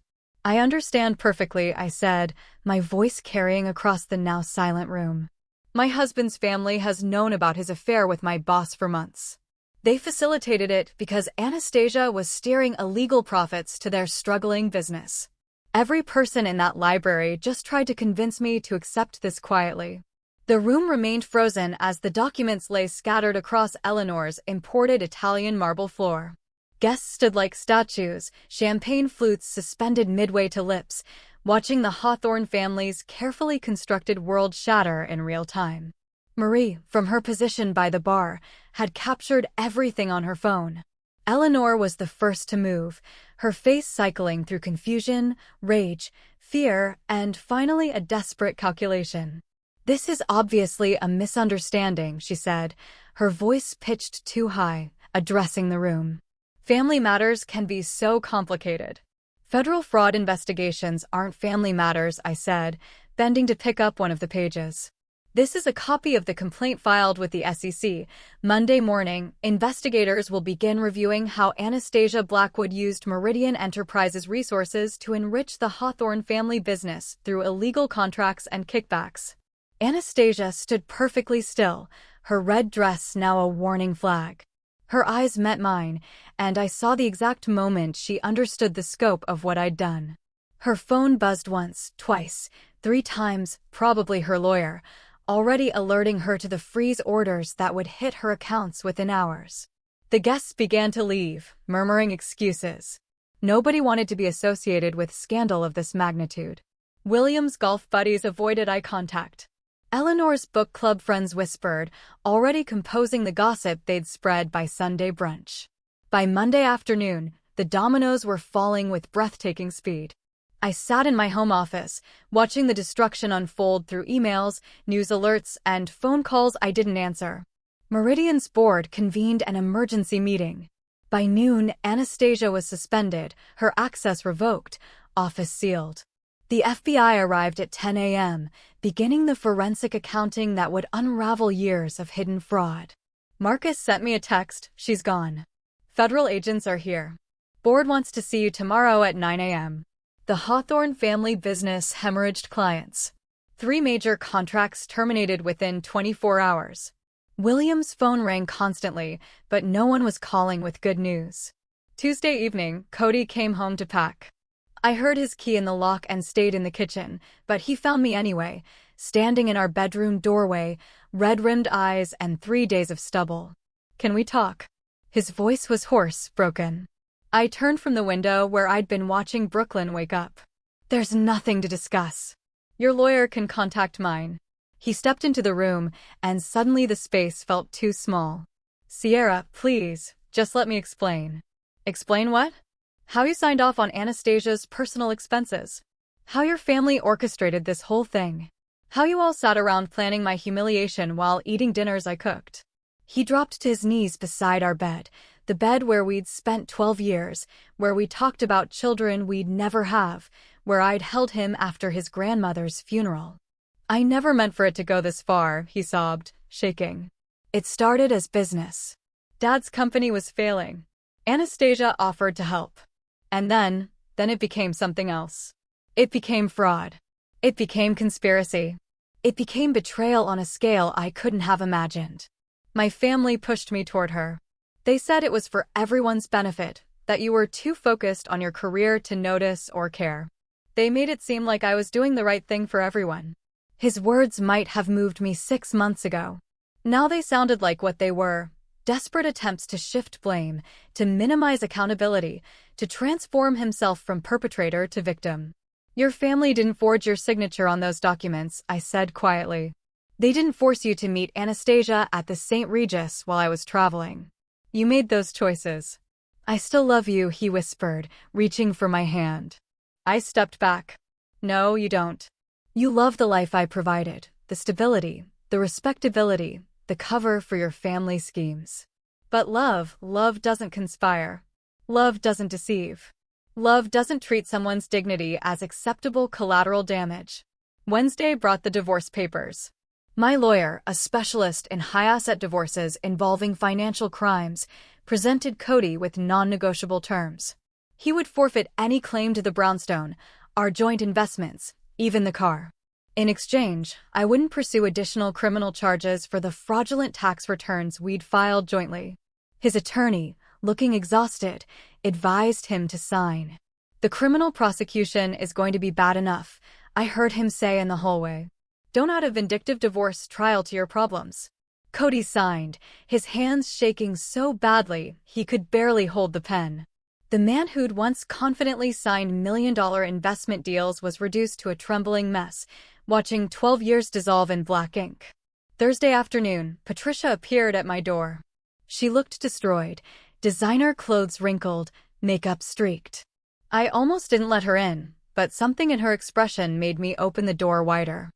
I understand perfectly, I said, my voice carrying across the now silent room. My husband's family has known about his affair with my boss for months. They facilitated it because Anastasia was steering illegal profits to their struggling business. Every person in that library just tried to convince me to accept this quietly. The room remained frozen as the documents lay scattered across Eleanor's imported Italian marble floor. Guests stood like statues, champagne flutes suspended midway to lips, watching the Hawthorne family's carefully constructed world shatter in real time. Marie, from her position by the bar, had captured everything on her phone. Eleanor was the first to move, her face cycling through confusion, rage, fear, and finally a desperate calculation. "This is obviously a misunderstanding," she said, her voice pitched too high, addressing the room. "Family matters can be so complicated." "Federal fraud investigations aren't family matters," I said, bending to pick up one of the pages. "This is a copy of the complaint filed with the SEC. Monday morning, investigators will begin reviewing how Anastasia Blackwood used Meridian Enterprises resources to enrich the Hawthorne family business through illegal contracts and kickbacks." Anastasia stood perfectly still, her red dress now a warning flag. Her eyes met mine, and I saw the exact moment she understood the scope of what I'd done. Her phone buzzed once, twice, 3 times, probably her lawyer, already alerting her to the freeze orders that would hit her accounts within hours. The guests began to leave, murmuring excuses. Nobody wanted to be associated with scandal of this magnitude. William's golf buddies avoided eye contact. Eleanor's book club friends whispered, already composing the gossip they'd spread by Sunday brunch. By Monday afternoon, the dominoes were falling with breathtaking speed. I sat in my home office, watching the destruction unfold through emails, news alerts, and phone calls I didn't answer. Meridian's board convened an emergency meeting. By noon, Anastasia was suspended, her access revoked, office sealed. The FBI arrived at 10 a.m., beginning the forensic accounting that would unravel years of hidden fraud. "Marcus sent me a text, she's gone. Federal agents are here. Board wants to see you tomorrow at 9 a.m. The Hawthorne family business hemorrhaged clients. 3 major contracts terminated within 24 hours. William's phone rang constantly, but no one was calling with good news. Tuesday evening, Cody came home to pack. I heard his key in the lock and stayed in the kitchen, but he found me anyway, standing in our bedroom doorway, red-rimmed eyes and 3 days of stubble. "Can we talk?" His voice was hoarse, broken. I turned from the window where I'd been watching Brooklyn wake up. "There's nothing to discuss. Your lawyer can contact mine." He stepped into the room, and suddenly the space felt too small. "Sierra, please, just let me explain." "Explain what?" "How you signed off on Anastasia's personal expenses. How your family orchestrated this whole thing. How you all sat around planning my humiliation while eating dinners I cooked." He dropped to his knees beside our bed, the bed where we'd spent 12 years, where we talked about children we'd never have, where I'd held him after his grandmother's funeral. "I never meant for it to go this far," he sobbed, shaking. "It started as business. Dad's company was failing. Anastasia offered to help. And then it became something else. It became fraud. It became conspiracy. It became betrayal on a scale I couldn't have imagined. My family pushed me toward her. They said it was for everyone's benefit, that you were too focused on your career to notice or care. They made it seem like I was doing the right thing for everyone." His words might have moved me 6 months ago. Now they sounded like what they were: desperate attempts to shift blame, to minimize accountability, to transform himself from perpetrator to victim. "Your family didn't forge your signature on those documents," I said quietly. "They didn't force you to meet Anastasia at the St. Regis while I was traveling. You made those choices. I still love you, he whispered, reaching for my hand. I stepped back. No, you don't. You love the life I provided, the stability, the respectability, the cover for your family schemes. But love doesn't conspire. Love doesn't deceive. Love doesn't treat someone's dignity as acceptable collateral damage. Wednesday brought the divorce papers. My lawyer, a specialist in high-asset divorces involving financial crimes, presented Cody with non-negotiable terms. He would forfeit any claim to the brownstone, our joint investments, even the car. In exchange, I wouldn't pursue additional criminal charges for the fraudulent tax returns we'd filed jointly. His attorney, looking exhausted, advised him to sign. The criminal prosecution is going to be bad enough, I heard him say in the hallway. Don't add a vindictive divorce trial to your problems. Cody signed, his hands shaking so badly he could barely hold the pen. The man who'd once confidently signed million-dollar investment deals was reduced to a trembling mess, watching 12 years dissolve in black ink. Thursday afternoon, Patricia appeared at my door. She looked destroyed, designer clothes wrinkled, makeup streaked. I almost didn't let her in, but something in her expression made me open the door wider.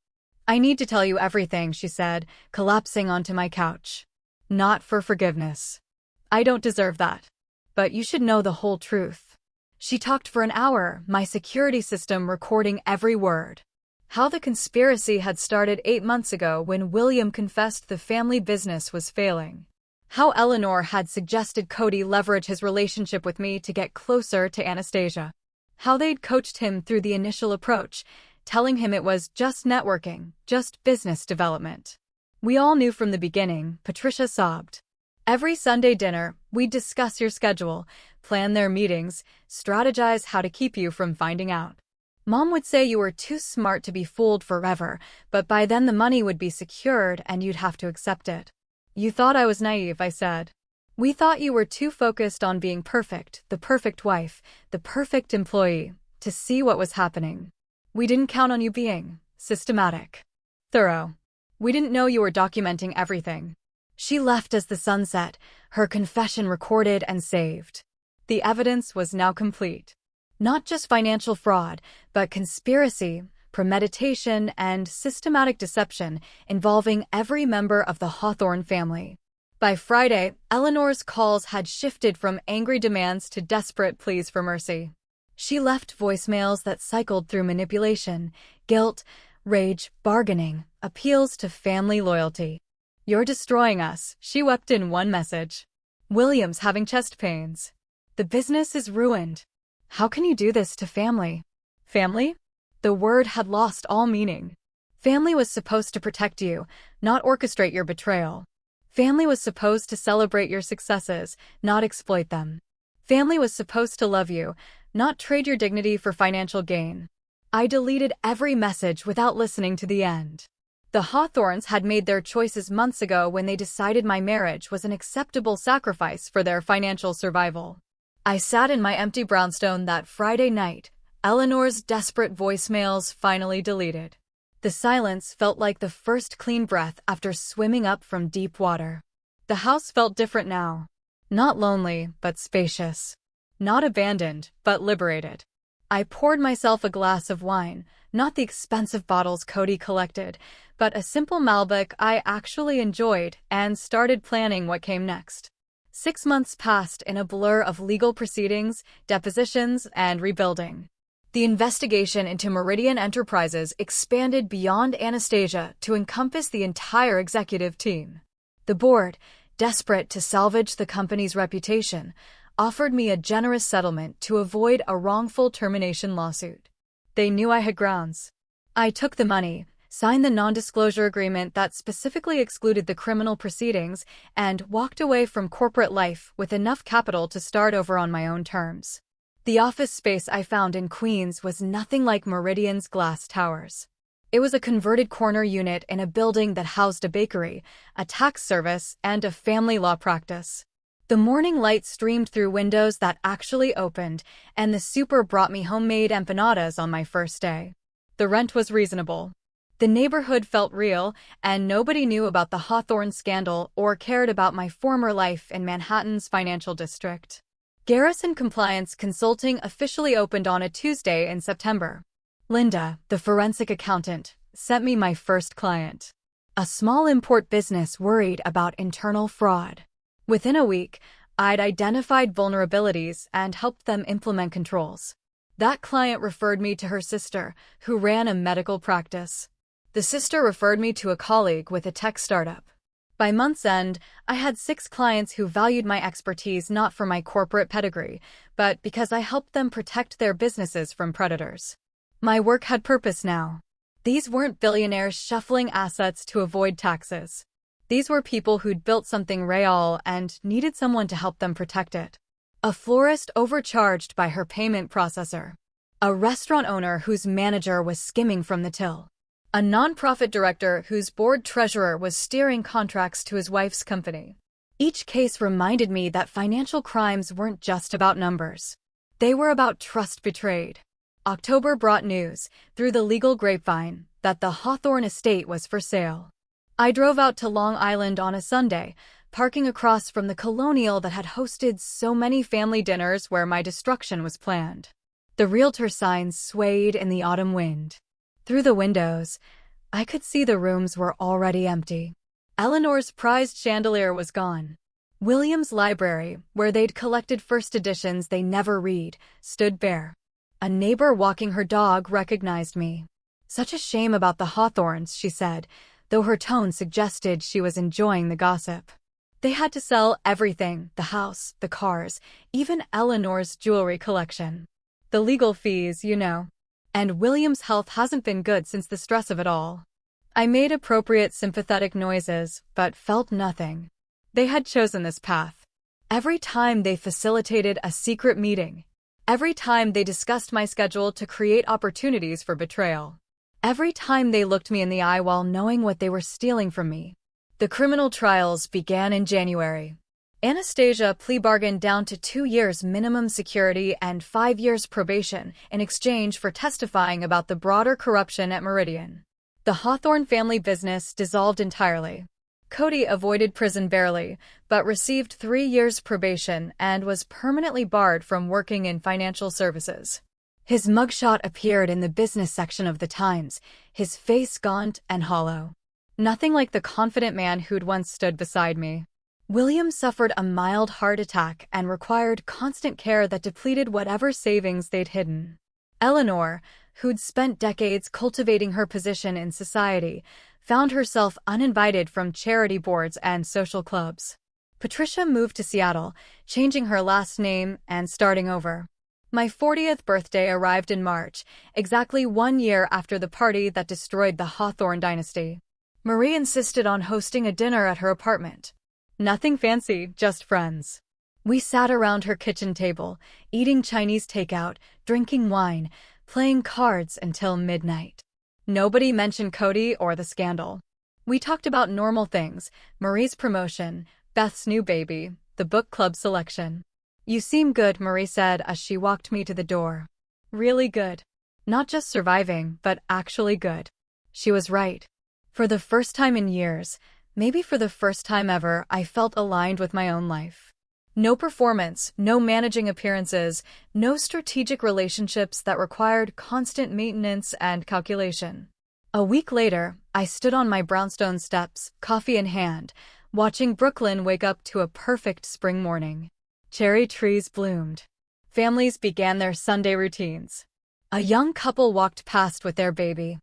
I need to tell you everything, she said, collapsing onto my couch. Not for forgiveness. I don't deserve that. But you should know the whole truth. She talked for an hour, my security system recording every word. How the conspiracy had started 8 months ago when William confessed the family business was failing. How Eleanor had suggested Cody leverage his relationship with me to get closer to Anastasia. How they'd coached him through the initial approach, telling him it was just networking, just business development. We all knew from the beginning, Patricia sobbed. Every Sunday dinner, we'd discuss your schedule, plan their meetings, strategize how to keep you from finding out. Mom would say you were too smart to be fooled forever, but by then the money would be secured and you'd have to accept it. You thought I was naive, I said. We thought you were too focused on being perfect, the perfect wife, the perfect employee, to see what was happening. We didn't count on you being systematic, thorough. We didn't know you were documenting everything. She left as the sun set, her confession recorded and saved. The evidence was now complete. Not just financial fraud, but conspiracy, premeditation, and systematic deception involving every member of the Hawthorne family. By Friday, Eleanor's calls had shifted from angry demands to desperate pleas for mercy. She left voicemails that cycled through manipulation, guilt, rage, bargaining, appeals to family loyalty. You're destroying us, she wept in one message. William's having chest pains. The business is ruined. How can you do this to family? Family? The word had lost all meaning. Family was supposed to protect you, not orchestrate your betrayal. Family was supposed to celebrate your successes, not exploit them. Family was supposed to love you, not trade your dignity for financial gain. I deleted every message without listening to the end. The Hawthorns had made their choices months ago when they decided my marriage was an acceptable sacrifice for their financial survival. I sat in my empty brownstone that Friday night, Eleanor's desperate voicemails finally deleted. The silence felt like the first clean breath after swimming up from deep water. The house felt different now. Not lonely, but spacious. Not abandoned, but liberated. I poured myself a glass of wine, not the expensive bottles Cody collected, but a simple Malbec I actually enjoyed, and started planning what came next. 6 months passed in a blur of legal proceedings, depositions, and rebuilding. The investigation into Meridian Enterprises expanded beyond Anastasia to encompass the entire executive team. The board, desperate to salvage the company's reputation, offered me a generous settlement to avoid a wrongful termination lawsuit. They knew I had grounds. I took the money, signed the non-disclosure agreement that specifically excluded the criminal proceedings, and walked away from corporate life with enough capital to start over on my own terms. The office space I found in Queens was nothing like Meridian's glass towers. It was a converted corner unit in a building that housed a bakery, a tax service, and a family law practice. The morning light streamed through windows that actually opened, and the super brought me homemade empanadas on my first day. The rent was reasonable. The neighborhood felt real, and nobody knew about the Hawthorne scandal or cared about my former life in Manhattan's financial district. Garrison Compliance Consulting officially opened on a Tuesday in September. Linda, the forensic accountant, sent me my first client. A small import business worried about internal fraud. Within a week, I'd identified vulnerabilities and helped them implement controls. That client referred me to her sister, who ran a medical practice. The sister referred me to a colleague with a tech startup. By month's end, I had 6 clients who valued my expertise not for my corporate pedigree, but because I helped them protect their businesses from predators. My work had purpose now. These weren't billionaires shuffling assets to avoid taxes. These were people who'd built something real and needed someone to help them protect it. A florist overcharged by her payment processor. A restaurant owner whose manager was skimming from the till. A nonprofit director whose board treasurer was steering contracts to his wife's company. Each case reminded me that financial crimes weren't just about numbers. They were about trust betrayed. October brought news, through the legal grapevine, that the Hawthorne estate was for sale. I drove out to Long Island on a Sunday, parking across from the Colonial that had hosted so many family dinners where my destruction was planned. The realtor signs swayed in the autumn wind. Through the windows, I could see the rooms were already empty. Eleanor's prized chandelier was gone. William's library, where they'd collected first editions they never read, stood bare. A neighbor walking her dog recognized me. "Such a shame about the Hawthorns," she said, though her tone suggested she was enjoying the gossip. They had to sell everything, the house, the cars, even Eleanor's jewelry collection. The legal fees, you know. And William's health hasn't been good since the stress of it all. I made appropriate sympathetic noises, but felt nothing. They had chosen this path. Every time they facilitated a secret meeting. Every time they discussed my schedule to create opportunities for betrayal. Every time they looked me in the eye while knowing what they were stealing from me. The criminal trials began in January. Anastasia plea bargained down to 2 years minimum security and 5 years probation in exchange for testifying about the broader corruption at Meridian. The Hawthorne family business dissolved entirely. Cody avoided prison barely, but received 3 years probation and was permanently barred from working in financial services. His mugshot appeared in the business section of the Times, his face gaunt and hollow. Nothing like the confident man who'd once stood beside me. William suffered a mild heart attack and required constant care that depleted whatever savings they'd hidden. Eleanor, who'd spent decades cultivating her position in society, found herself uninvited from charity boards and social clubs. Patricia moved to Seattle, changing her last name and starting over. My 40th birthday arrived in March, exactly 1 year after the party that destroyed the Hawthorne dynasty. Marie insisted on hosting a dinner at her apartment. Nothing fancy, just friends. We sat around her kitchen table, eating Chinese takeout, drinking wine, playing cards until midnight. Nobody mentioned Cody or the scandal. We talked about normal things, Marie's promotion, Beth's new baby, the book club selection. "You seem good," Marie said as she walked me to the door. "Really good. Not just surviving, but actually good." She was right. For the first time in years, maybe for the first time ever, I felt aligned with my own life. No performance, no managing appearances, no strategic relationships that required constant maintenance and calculation. A week later, I stood on my brownstone steps, coffee in hand, watching Brooklyn wake up to a perfect spring morning. Cherry trees bloomed. Families began their Sunday routines. A young couple walked past with their baby.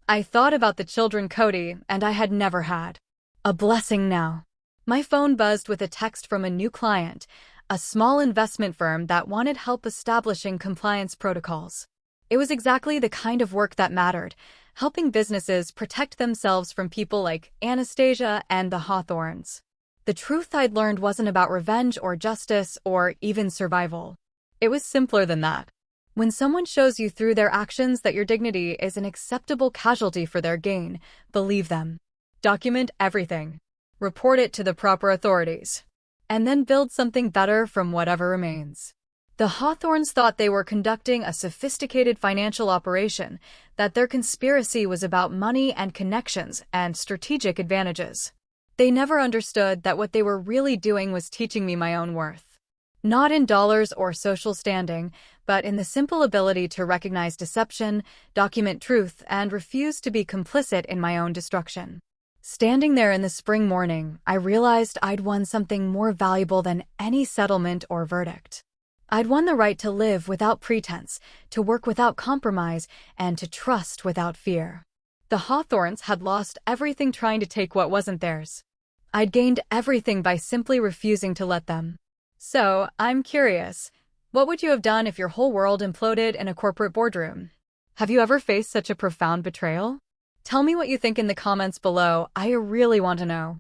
I thought about the children Cody and I had never had. A blessing now. My phone buzzed with a text from a new client, a small investment firm that wanted help establishing compliance protocols. It was exactly the kind of work that mattered, helping businesses protect themselves from people like Anastasia and the Hawthorns. The truth I'd learned wasn't about revenge or justice or even survival. It was simpler than that. When someone shows you through their actions that your dignity is an acceptable casualty for their gain, believe them. Document everything. Report it to the proper authorities. And then build something better from whatever remains. The Hawthorns thought they were conducting a sophisticated financial operation, that their conspiracy was about money and connections and strategic advantages. They never understood that what they were really doing was teaching me my own worth. Not in dollars or social standing, but in the simple ability to recognize deception, document truth, and refuse to be complicit in my own destruction. Standing there in the spring morning, I realized I'd won something more valuable than any settlement or verdict. I'd won the right to live without pretense, to work without compromise, and to trust without fear. The Hawthorns had lost everything trying to take what wasn't theirs. I'd gained everything by simply refusing to let them. So, I'm curious, what would you have done if your whole world imploded in a corporate boardroom? Have you ever faced such a profound betrayal? Tell me what you think in the comments below. I really want to know.